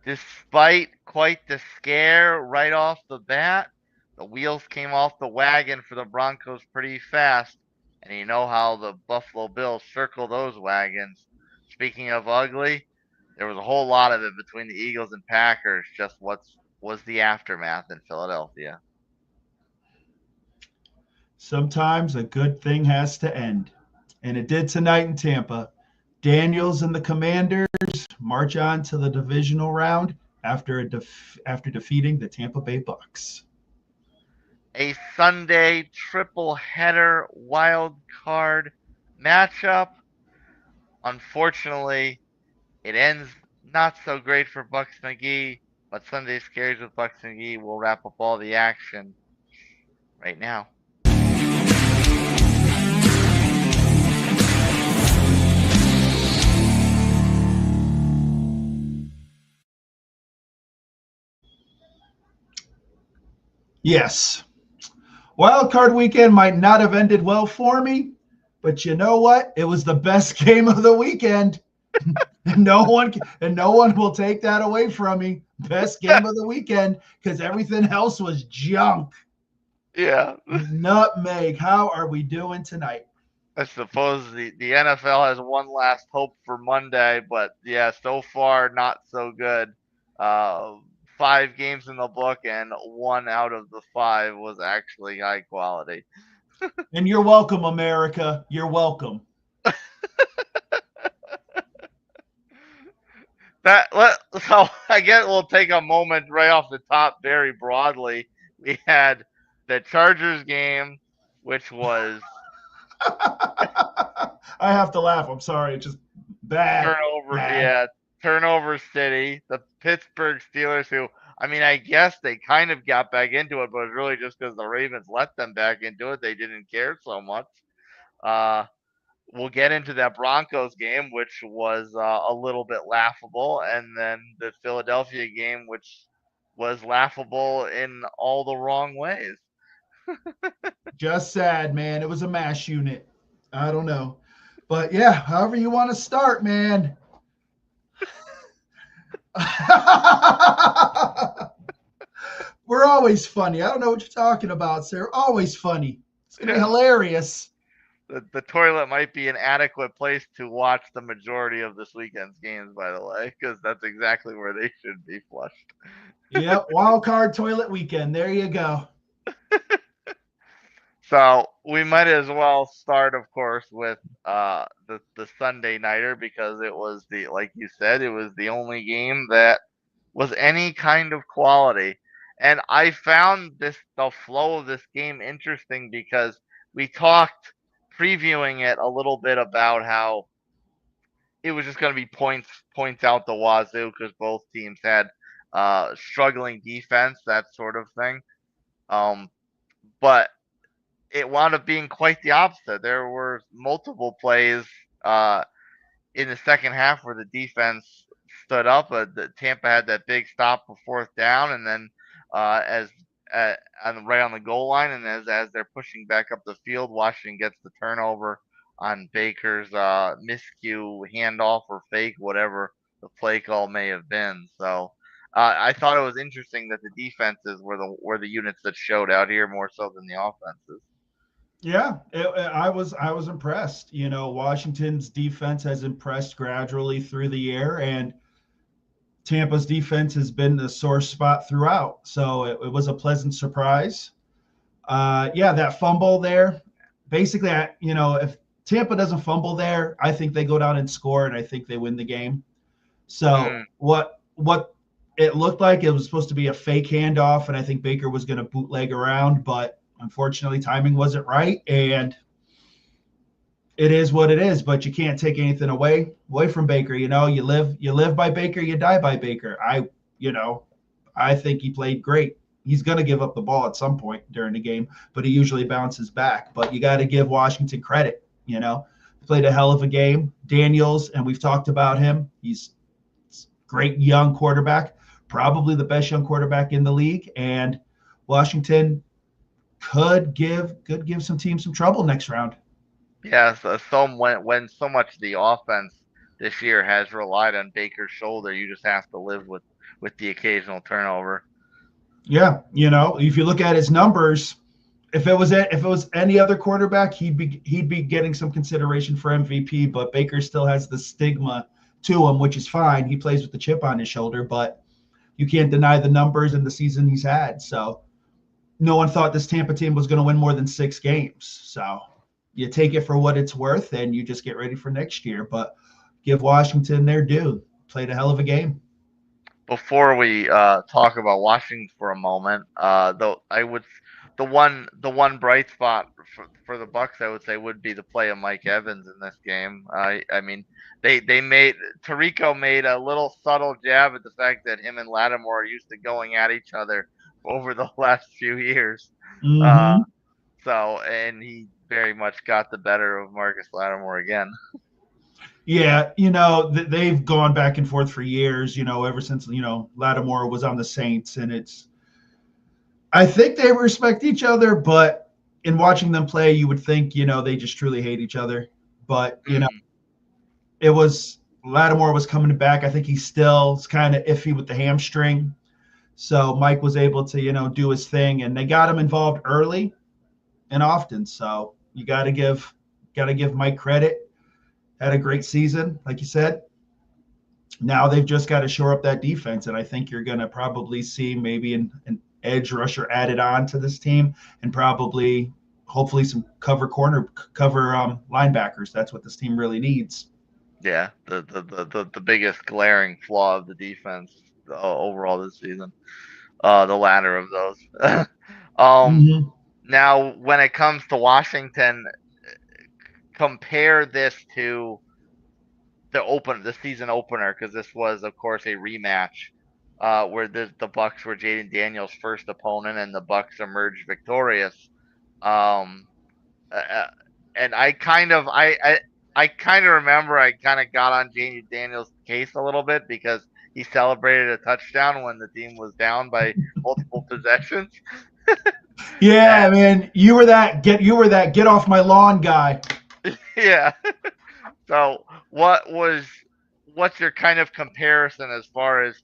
Despite quite the scare right off the bat, the wheels came off the wagon for the Broncos pretty fast, and you know how the Buffalo Bills circle those wagons. Speaking of ugly, there was a whole lot of it between the Eagles and Packers. Just what was the aftermath in Philadelphia? Sometimes a good thing has to end. And it did tonight in Tampa. Daniels and the Commanders march on to the divisional round after defeating the Tampa Bay Bucks. A Sunday triple header wild card matchup. Unfortunately, it ends not so great for Bucks McGee, but Sunday Scaries with Bucks McGee will wrap up all the action right now. Yes. Wild card weekend might not have ended well for me, but you know what? It was the best game of the weekend. and no one will take that away from me. Best game of the weekend because everything else was junk. Yeah, Nutmeg, how are we doing tonight? I suppose the NFL has one last hope for Monday, but yeah, so far not so good. Uh, 5 games in the book, and one out of the five was actually high quality. And you're welcome, America. You're welcome. So I guess we'll take a moment right off the top very broadly. We had the Chargers game, which was I have to laugh. I'm sorry. It's just bad. turnover, Bad. yeah, turnover city. The Pittsburgh Steelers, who I mean, I guess they kind of got back into it, but it was really just because the Ravens let them back into it. They didn't care so much. Uh, we'll get into that Broncos game, which was a little bit laughable, and then the Philadelphia game, which was laughable in all the wrong ways. Just sad, man. It was a mash unit. I don't know. But yeah, however you want to start, man. We're always funny. I don't know what you're talking about, sir. Always funny. It's going to be Yeah, hilarious. the toilet might be an adequate place to watch the majority of this weekend's games, by the way, because that's exactly where they should be flushed. Yep. Wild card toilet weekend. There you go. So we might as well start, of course, with the Sunday nighter because it was the like you said, it was the only game that was any kind of quality. And I found the flow of this game interesting because we talked previewing it a little bit about how it was just going to be points out the wazoo because both teams had struggling defense, that sort of thing. Um, but it wound up being quite the opposite. There were multiple plays uh, in the second half where the defense stood up. The Tampa had that big stop for fourth down, and then as right on the goal line, and as they're pushing back up the field, Washington gets the turnover on Baker's miscue handoff or fake, whatever the play call may have been. So. I thought it was interesting that the defenses were the units that showed out here more so than the offenses. Yeah, I was impressed. You know, Washington's defense has impressed gradually through the year, and Tampa's defense has been the sore spot throughout. So it was a pleasant surprise. Yeah, that fumble there. Basically, if Tampa doesn't fumble there, I think they go down and score, and I think they win the game. So Mm, what it looked like it was supposed to be a fake handoff, and I think Baker was going to bootleg around, but unfortunately, timing wasn't right, and it is what it is. But you can't take anything away from Baker. You live by Baker, you die by Baker. I think he played great. He's going to give up the ball at some point during the game, but he usually bounces back. But you got to give Washington credit. He played a hell of a game. Daniels, and we've talked about him. He's great young quarterback, probably the best young quarterback in the league. And Washington could give some teams some trouble next round. yeah, so when so much of the offense this year has relied on Baker's shoulder. You just have to live with the occasional turnover. Yeah, if you look at his numbers, if it was any other quarterback, he'd be getting some consideration for MVP. But Baker still has the stigma to him, which is fine. He plays with the chip on his shoulder, but you can't deny the numbers and the season he's had. So no one thought this Tampa team was going to win more than 6 games. So you take it for what it's worth, and you just get ready for next year. But give Washington their due. Played a hell of a game. Before we talk about Washington for a moment, though I would the one bright spot for the Bucs I would say would be the play of Mike Evans in this game. I mean they made Tirico made a little subtle jab at the fact that him and Lattimore are used to going at each other over the last few years. Uh, Mm-hmm. and he very much got the better of Marcus Lattimore again. Yeah, they've gone back and forth for years, ever since, Lattimore was on the Saints. And I think they respect each other, but in watching them play, you would think, they just truly hate each other. But, Mm, it was Lattimore was coming back. I think he's still kind of iffy with the hamstring. So Mike was able to, do his thing, and they got him involved early and often. So you got to give Mike credit. Had a great season, like you said. Now they've just got to shore up that defense, and I think you're going to probably see maybe an edge rusher added on to this team, and probably, hopefully, some cover linebackers. That's what this team really needs. yeah, the biggest glaring flaw of the defense overall this season. The latter of those. um, Mm-hmm. Now, when it comes to Washington, compare this to the season opener, because this was, of course, a rematch, where the Bucs were Jayden Daniels' first opponent, and the Bucs emerged victorious. Um, uh, uh, and I kind of remember I kind of got on Jayden Daniels' case a little bit because he celebrated a touchdown when the team was down by multiple possessions. Yeah, man, you were that get off my lawn guy. Yeah. So what's your kind of comparison as far as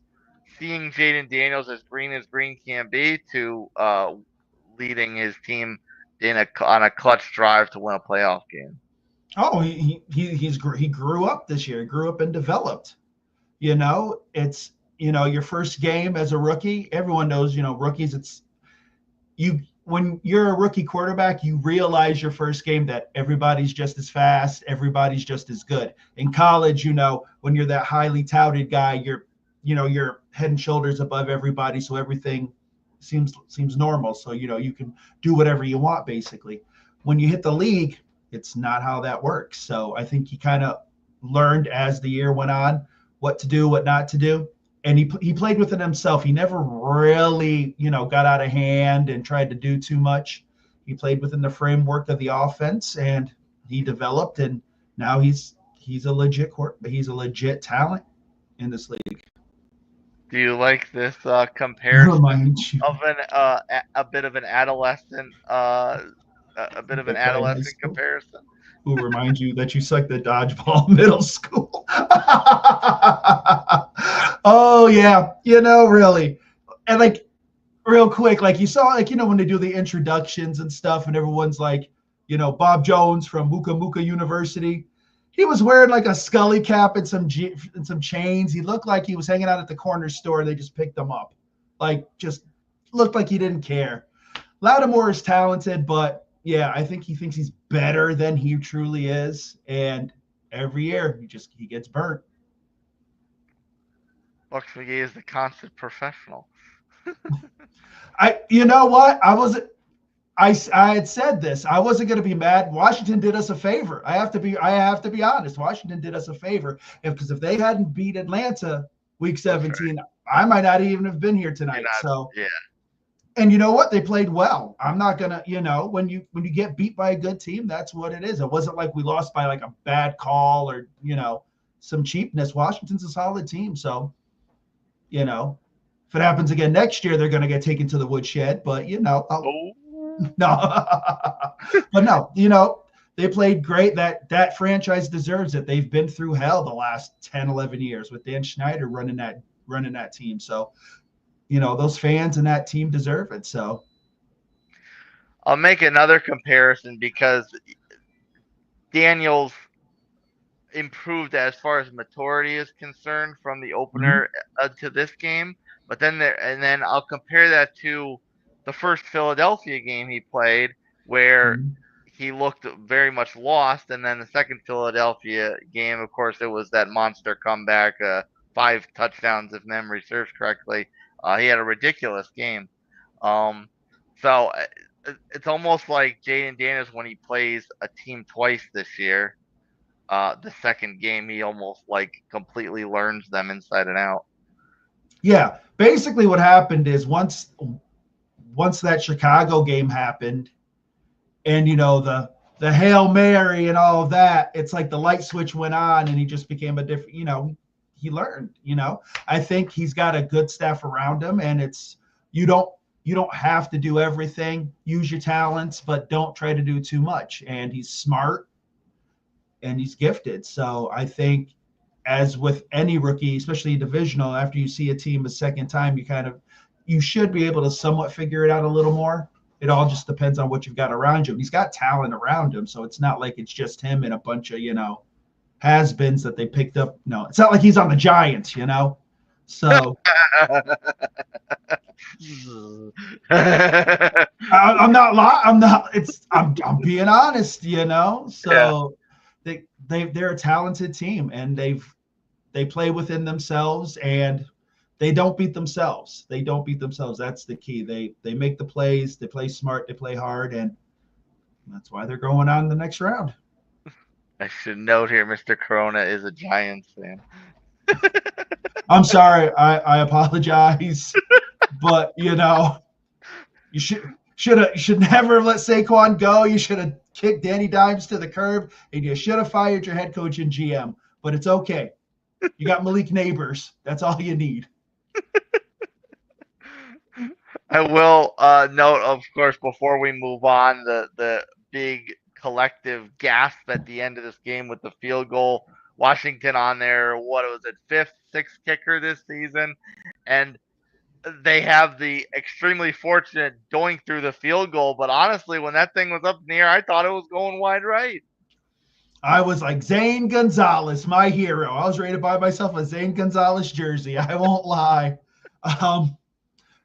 seeing Jayden Daniels as green can be to leading his team on a clutch drive to win a playoff game? Oh, he grew up this year. He grew up and developed. It's your first game as a rookie. Everyone knows, rookies. It's you when you're a rookie quarterback, you realize your first game that everybody's just as fast, everybody's just as good. In college, when you're that highly touted guy, you're head and shoulders above everybody, so everything seems normal. So you can do whatever you want basically. When you hit the league, it's not how that works. So I think he kind of learned as the year went on what to do, what not to do, and he played within himself. He never really, got out of hand and tried to do too much. He played within the framework of the offense, and he developed. And now he's a legit talent in this league. Do you like this comparison Remind you of a bit of an adolescent a bit of an that guy in high adolescent school comparison? who reminds you that you sucked at dodgeball in middle school. Oh yeah, really. And like real quick, like you saw, like when they do the introductions and stuff, and everyone's like, Bob Jones from Muka Muka University. He was wearing like a Scully cap and some chains. He looked like he was hanging out at the corner store. They just picked him up, like just looked like he didn't care. Lattimore is talented, but yeah, I think he thinks he's better than he truly is, and every year he gets burnt. Bucks McGee is the constant professional. You know what? I had said this. I wasn't going to be mad. Washington did us a favor. I have to be honest. Washington did us a favor, because if they hadn't beat Atlanta week That's right. 17, I might not even have been here You're tonight. not. So, Yeah. and you know what? They played well. I'm not gonna, when you get beat by a good team, that's what it is. It wasn't like we lost by like a bad call or some cheapness. Washington's a solid team, so if it happens again next year, they're gonna get taken to the woodshed. But Oh. no, but no, They played great. That franchise deserves it. They've been through hell the last 10, 11 years with Dan Schneider running that team. So, those fans and that team deserve it. So, I'll make another comparison because Daniels improved as far as maturity is concerned from the mhm, opener to this game. But then I'll compare that to the first Philadelphia game he played, where mhm. he looked very much lost, and then the second Philadelphia game, of course, it was that monster comeback, 5 touchdowns if memory serves correctly. He had a ridiculous game. Um, so it's almost like Jayden Daniels when he plays a team twice this year. The second game, he almost like completely learns them inside and out. Yeah. Basically, what happened is once that Chicago game happened, and the Hail Mary and all of that, it's like the light switch went on, and he just became a different. He learned. I think he's got a good staff around him, and it's you don't you don't have to do everything. Use your talents, but don't try to do too much. And he's smart and he's gifted. So I think, as with any rookie, especially divisional, after you see a team a second time, you should be able to somewhat figure it out a little more. It all just depends on what you've got around you. He's got talent around him, so it's not like it's just him and a bunch of has-beens that they picked up. No, it's not like he's on the Giants. So I'm not. I'm not. It's. I'm being honest. Yeah, So they're a talented team, and they play within themselves, and they don't beat themselves. They don't beat themselves. That's the key. They make the plays. They play smart. They play hard, and that's why they're going on the next round. I should note here, Mr. Corona is a Giants fan. I'm sorry. I apologize, but you should never let Saquon go. You should have kicked Danny Dimes to the curb, and you should have fired your head coach and GM. But it's okay. You got Malik Neighbors. That's all you need. I will note, of course, before we move on, the big collective gasp at the end of this game with the field goal. Washington on their, what was it, fifth, sixth kicker this season, and they have the extremely fortunate going through the field goal. But honestly, when that thing was up in the air, I thought it was going wide right. I was like, Zane Gonzalez, my hero. I was ready to buy myself a Zane Gonzalez jersey. I won't lie. Um,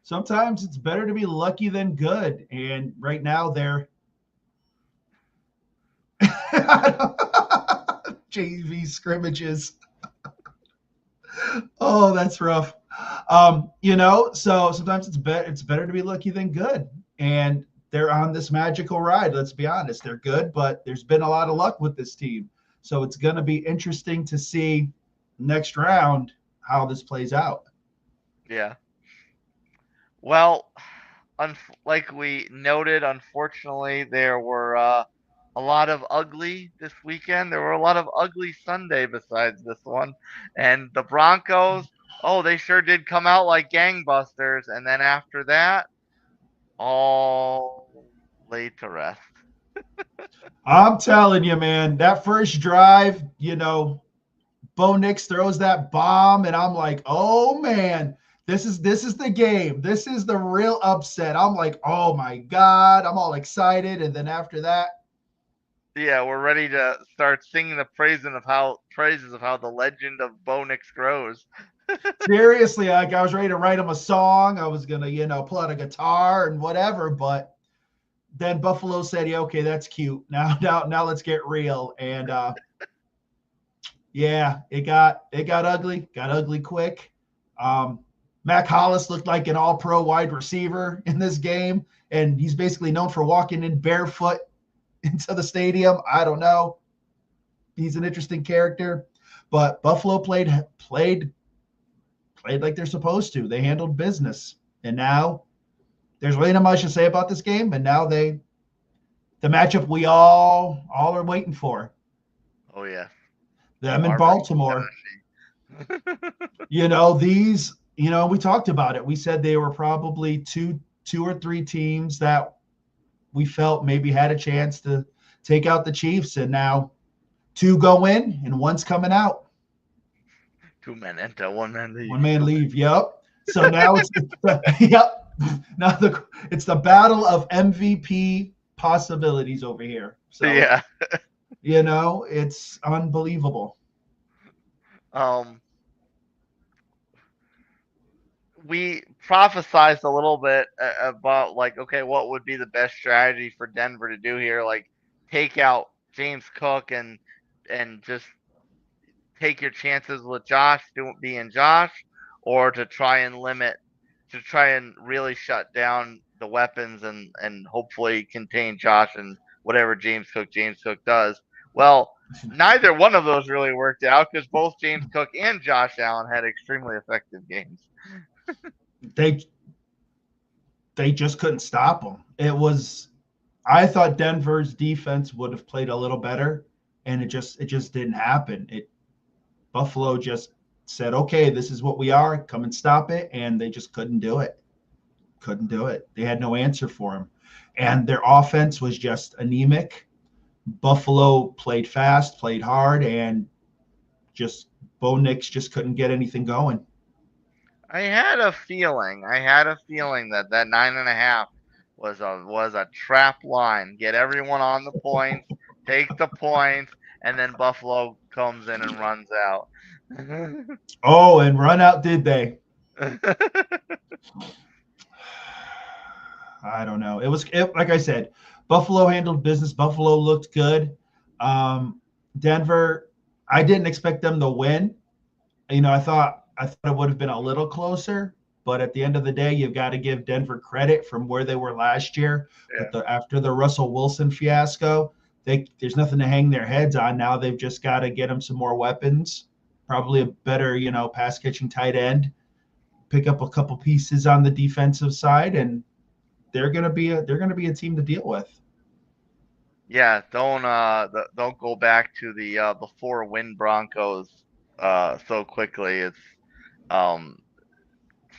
Sometimes it's better to be lucky than good. And right now they're JV scrimmages. Oh, that's rough. So sometimes it's better to be lucky than good. And they're on this magical ride. Let's be honest. They're good, but there's been a lot of luck with this team. So it's going to be interesting to see next round how this plays out. Yeah. Well, like we noted, unfortunately, there were a lot of ugly this weekend. There were a lot of ugly Sunday besides this one. And the Broncos, oh, they sure did come out like gangbusters. And then after that, all laid to rest. I'm telling you, man, that first drive, Bo Nix throws that bomb, and I'm like, oh man, this is the game. This is the real upset. I'm like, oh my God, I'm all excited. And then after that, Yeah, we're ready to start singing the praises of how the legend of Bo Nix grows. seriously, like I was ready to write him a song. I was gonna, pull out a guitar and whatever, but then Buffalo said, yeah, okay, that's cute. Now let's get real. And yeah, got ugly quick. Mac Hollis looked like an all-pro wide receiver in this game, and he's basically known for walking in barefoot into the stadium. I don't know. He's an interesting character, but Buffalo played like they're supposed to. They handled business, and now there's really not much to say about this game. And now the matchup we all are waiting for. Oh yeah, Them in Lamar versus Baltimore. Tennessee. We talked about it. We said they were probably two or three teams that we felt maybe had a chance to take out the Chiefs, and now 2 go in and 1's coming out. 2 men enter, 1 man leave. 1 man leave. Yep. So now it's yep. Now it's the battle of MVP possibilities over here. So yeah, it's unbelievable. We prophesized a little bit about like, okay, what would be the best strategy for Denver to do here? Like, take out James Cook and just take your chances with Josh being Josh, or to try and really shut down the weapons and hopefully contain Josh and whatever James Cook does. Well, neither one of those really worked out because both James Cook and Josh Allen had extremely effective games. They just couldn't stop them. I thought Denver's defense would have played a little better, and it just didn't happen. Buffalo just said, okay, this is what we are, come and stop it, and they just couldn't do it. They had no answer for him. And their offense was just anemic. Buffalo played fast, played hard, and just Bo Nix just couldn't get anything going. I had a feeling that 9.5 was a trap line. Get everyone on the points, take the points, and then Buffalo comes in and runs out. Oh, and run out did they? I don't know. Like I said, Buffalo handled business. Buffalo looked good. Denver, I didn't expect them to win. I thought it would have been a little closer, but at the end of the day, you've got to give Denver credit from where they were last year. Yeah. But after the Russell Wilson fiasco, there's nothing to hang their heads on now. They've just got to get them some more weapons, probably a better, pass catching tight end, pick up a couple pieces on the defensive side, and they're gonna be a team to deal with. Yeah, don't go back to the 4-win Broncos so quickly. It's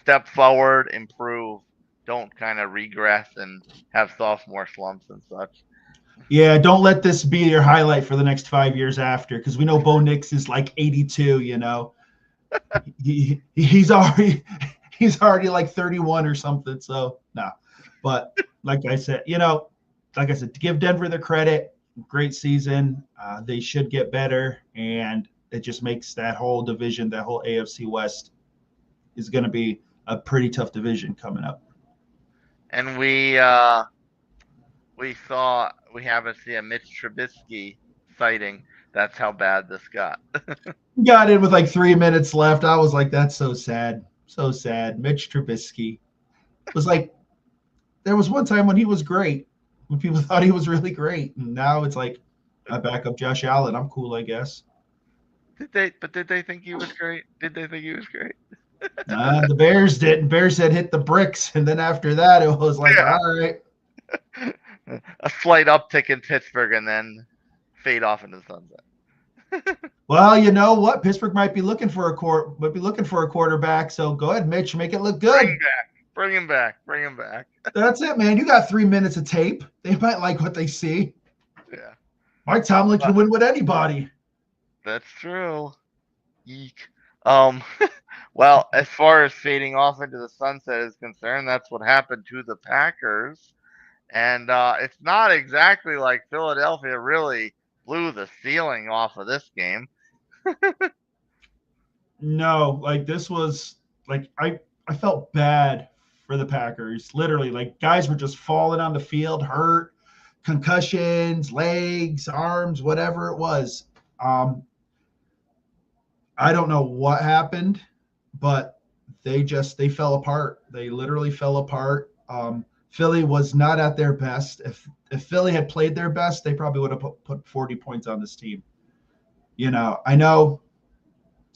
step forward, improve. Don't kind of regress and have sophomore slumps and such. Yeah, don't let this be your highlight for the next 5 years after, because we know Bo Nix is like 82. He's already like 31 or something. So no, but like I said, to give Denver the credit, great season. They should get better, and it just makes that whole division, that whole AFC West, is going to be a pretty tough division coming up. And we happen to see a Mitch Trubisky sighting. That's how bad this got. Got in with like 3 minutes left. I was like, that's so sad. So sad. Mitch Trubisky was like, there was one time when he was great, when people thought he was really great. And now it's like, I back up Josh Allen. I'm cool, I guess. Did they think he was great? The Bears didn't. Bears had hit the bricks. And then after that, it was like, Yeah. all right. A slight uptick in Pittsburgh and then fade off into the sunset. Well, you know what? Pittsburgh might be looking for a quarterback. So go ahead, Mitch, make it look good. Bring him back. That's it, man. You got 3 minutes of tape. They might like what they see. Yeah. Mike Tomlin can win with anybody. That's true. Eek. Well, as far as fading off into the sunset is concerned, that's what happened to the Packers. And it's not exactly like Philadelphia really blew the ceiling off of this game. No, like this was like I felt bad for the Packers. Literally, like guys were just falling on the field, hurt, concussions, legs, arms, whatever it was. I don't know what happened, but they fell apart. They literally fell apart. Philly was not at their best. If Philly had played their best, they probably would have put 40 points on this team. I know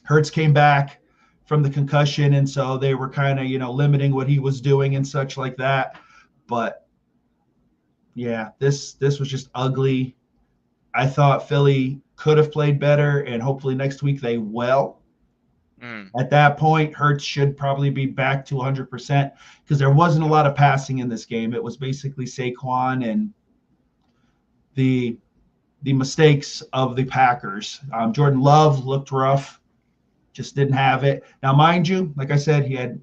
Hurts came back from the concussion, and so they were kind of, limiting what he was doing and such like that. But yeah, this was just ugly. I thought Philly could have played better, and hopefully next week they will. At that point, Hurts should probably be back to 100% because there wasn't a lot of passing in this game. It was basically Saquon and the the mistakes of the Packers. Jordan Love looked rough, just didn't have it. Now, mind you, like I said, he had,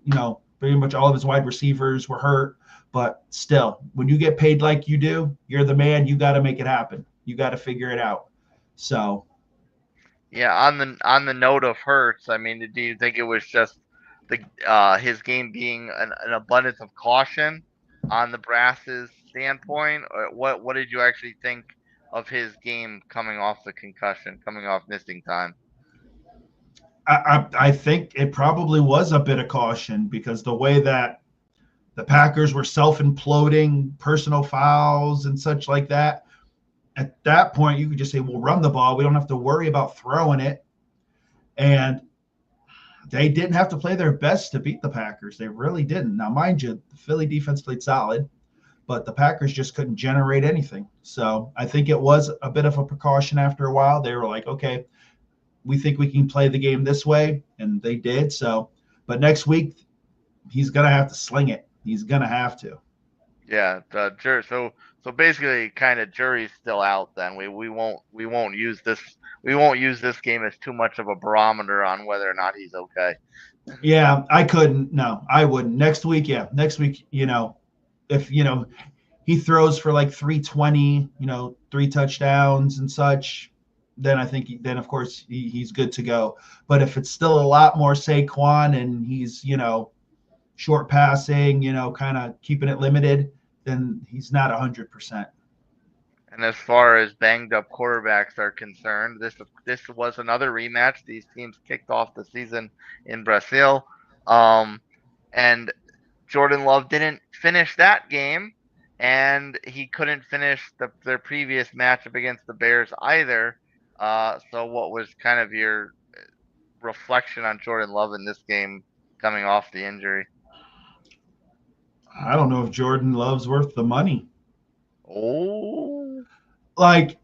pretty much all of his wide receivers were hurt, but still, when you get paid like you do, you're the man. You got to make it happen. You got to figure it out. So Yeah, on the note of Hurts, I mean, do you think it was just the his game being an abundance of caution on the brass's standpoint, or what did you actually think of his game coming off the concussion, coming off missing time? I think it probably was a bit of caution because the way that the Packers were self imploding, personal fouls and such like that. At that point, you could just say, "We'll run the ball. We don't have to worry about throwing it." And they didn't have to play their best to beat the Packers. They really didn't. Now, mind you, the Philly defense played solid, but the Packers just couldn't generate anything. So I think it was a bit of a precaution after a while. They were like, okay, we think we can play the game this way, and they did. So, but next week, he's going to have to sling it. He's going to have to. Yeah, so basically, kind of jury's still out. Then we won't use this game as too much of a barometer on whether or not he's okay. Yeah, I couldn't. No, I wouldn't. Next week, yeah. Next week, if, he throws for like 320, three touchdowns and such, then I think then of course he's good to go. But if it's still a lot more Saquon and he's short passing, kind of keeping it limited, then he's not 100%. And as far as banged up quarterbacks are concerned, this was another rematch. These teams kicked off the season in Brazil, and Jordan Love didn't finish that game, and he couldn't finish their previous matchup against the Bears either. So, what was kind of your reflection on Jordan Love in this game coming off the injury? I don't know if Jordan Love's worth the money. Oh, Like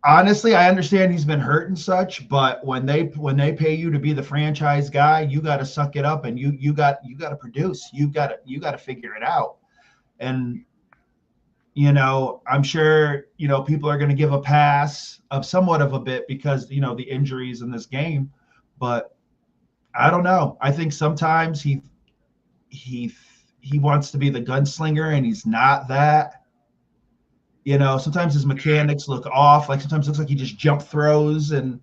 honestly, I understand he's been hurt and such, but when they pay you to be the franchise guy, you got to suck it up and you got to produce. You got to figure it out. And I'm sure people are going to give a pass of somewhat of a bit because the injuries in this game, but I don't know. I think sometimes he he wants to be the gunslinger and he's not that. Sometimes his mechanics look off. Like sometimes it looks like he just jump throws, and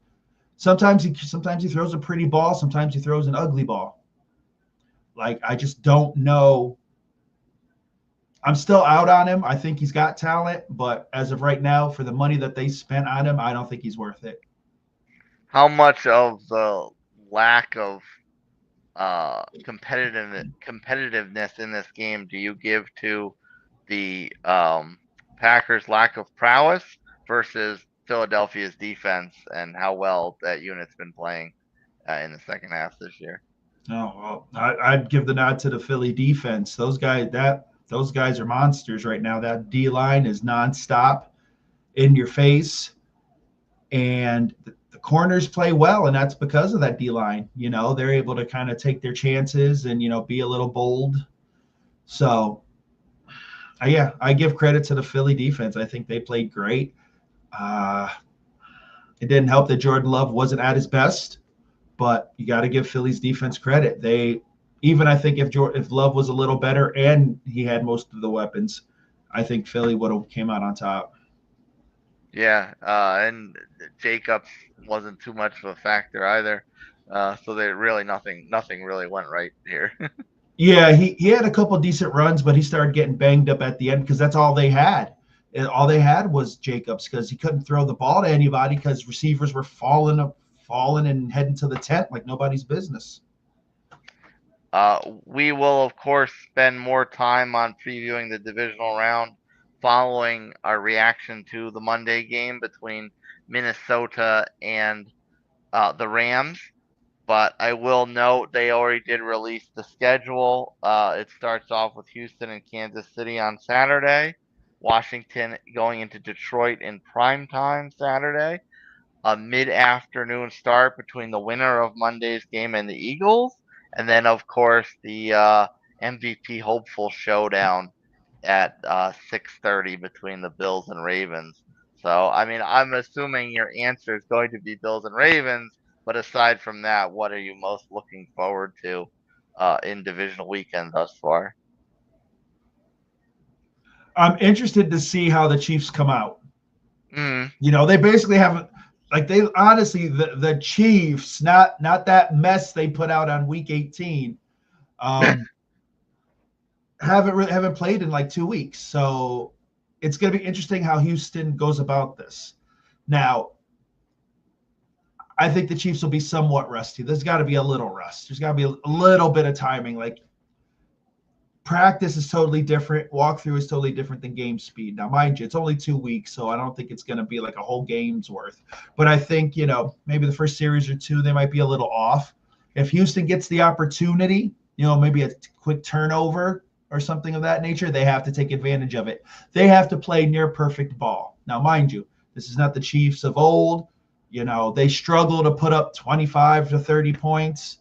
sometimes he throws a pretty ball. Sometimes he throws an ugly ball. Like I just don't know. I'm still out on him. I think he's got talent, but as of right now, for the money that they spent on him, I don't think he's worth it. how much of the lack of competitiveness in this game do you give to the Packers' lack of prowess versus Philadelphia's defense and how well that unit's been playing in the second half this year? Oh well, I'd give the nod to the Philly defense. Those guys are monsters right now. That D line is nonstop in your face, and the corners play well, and that's because of that D line. They're able to kind of take their chances and be a little bold. So yeah, I give credit to the Philly defense. I think they played great. Uh, it didn't help that Jordan Love wasn't at his best, but you got to give Philly's defense credit. Even I think if Love was a little better and he had most of the weapons, I think Philly would have came out on top. Yeah, and Jacobs wasn't too much of a factor either. So they really nothing really went right here. Yeah, he had a couple decent runs, but he started getting banged up at the end because that's all they had. And all they had was Jacobs because he couldn't throw the ball to anybody because receivers were falling and heading to the tent like nobody's business. We will, of course, spend more time on previewing the divisional round following our reaction to the Monday game between Minnesota and the Rams. But I will note they already did release the schedule. It starts off with Houston and Kansas City on Saturday, Washington going into Detroit in prime time Saturday, a mid-afternoon start between the winner of Monday's game and the Eagles, and then of course the MVP hopeful showdown at 6:30 between the Bills and Ravens. So, I mean, I'm assuming your answer is going to be Bills and Ravens, but aside from that, what are you most looking forward to in divisional weekend thus far? I'm interested to see how the Chiefs come out. Mm. They basically haven't, like, they honestly, the Chiefs, not that mess they put out on week 18, haven't played in like 2 weeks. So it's going to be interesting how Houston goes about this. Now, I think the Chiefs will be somewhat rusty. There's got to be a little rust. There's got to be a little bit of timing. Like, practice is totally different. Walkthrough is totally different than game speed. Now, mind you, it's only 2 weeks, so I don't think it's going to be like a whole game's worth. But I think, maybe the first series or two, they might be a little off. If Houston gets the opportunity, maybe a quick turnover or something of that nature, they have to take advantage of it. They have to play near perfect ball. Now, mind you, this is not the Chiefs of old. They struggle to put up 25 to 30 points.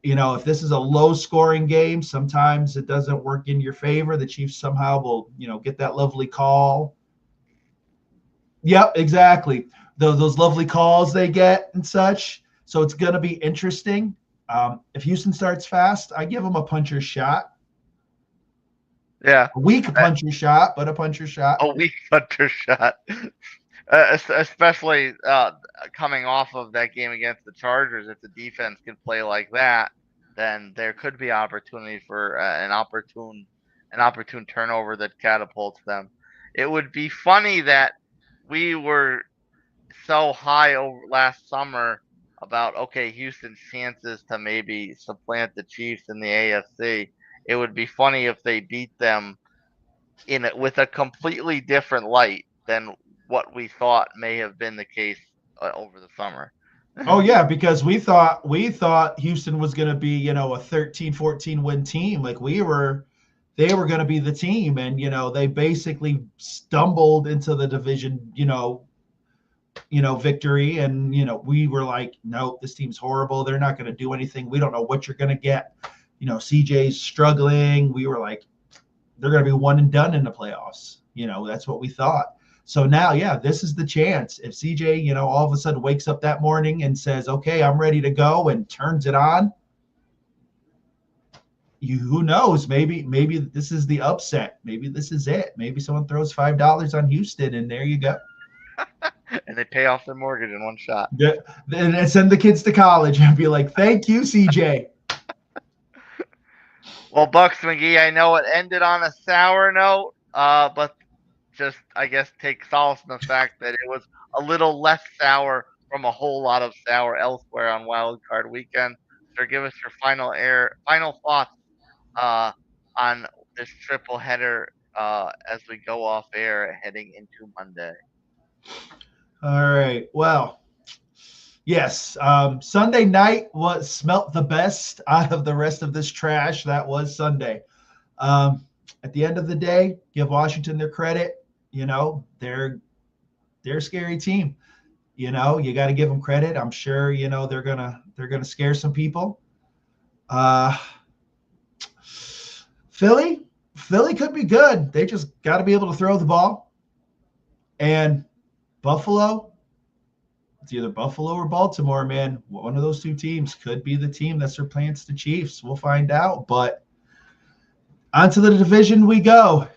If this is a low scoring game, sometimes it doesn't work in your favor. The Chiefs somehow will, get that lovely call. Yep, exactly. Those lovely calls they get and such. So it's going to be interesting. If Houston starts fast, I give them a puncher's shot. Yeah. A weak puncher's shot, but a puncher's shot. A weak puncher shot. Especially coming off of that game against the Chargers, if the defense can play like that, then there could be opportunity for an opportune turnover that catapults them. It would be funny that we were so high over last summer about Houston's chances to maybe supplant the Chiefs in the AFC. It would be funny if they beat them with a completely different light than what we thought may have been the case over the summer. Oh yeah, because we thought Houston was going to be, a 13-14 win team. Like they were going to be the team, and they basically stumbled into the division, victory, and we were like, nope, this team's horrible. They're not going to do anything. We don't know what you're going to get. CJ's struggling. We were like, they're going to be one and done in the playoffs. That's what we thought. So now, yeah, this is the chance. If CJ, all of a sudden wakes up that morning and says, okay, I'm ready to go, and turns it on, who knows? Maybe this is the upset. Maybe this is it. Maybe someone throws $5 on Houston, and there you go. And they pay off their mortgage in one shot. Yeah, and send the kids to college and be like, thank you, CJ. Well, Bucks McGee, I know it ended on a sour note, but just, I guess, take solace in the fact that it was a little less sour from a whole lot of sour elsewhere on Wild Card Weekend. So give us your final thoughts on this triple header as we go off air heading into Monday. All right. Well, yes. Sunday night smelt the best out of the rest of this trash. That was Sunday. At the end of the day, give Washington their credit. They're a scary team. You got to give them credit. I'm sure they're gonna scare some people. Philly could be good. They just got to be able to throw the ball. And Buffalo, it's either Buffalo or Baltimore, man. One of those two teams could be the team that supplants the Chiefs. We'll find out. But onto the division we go.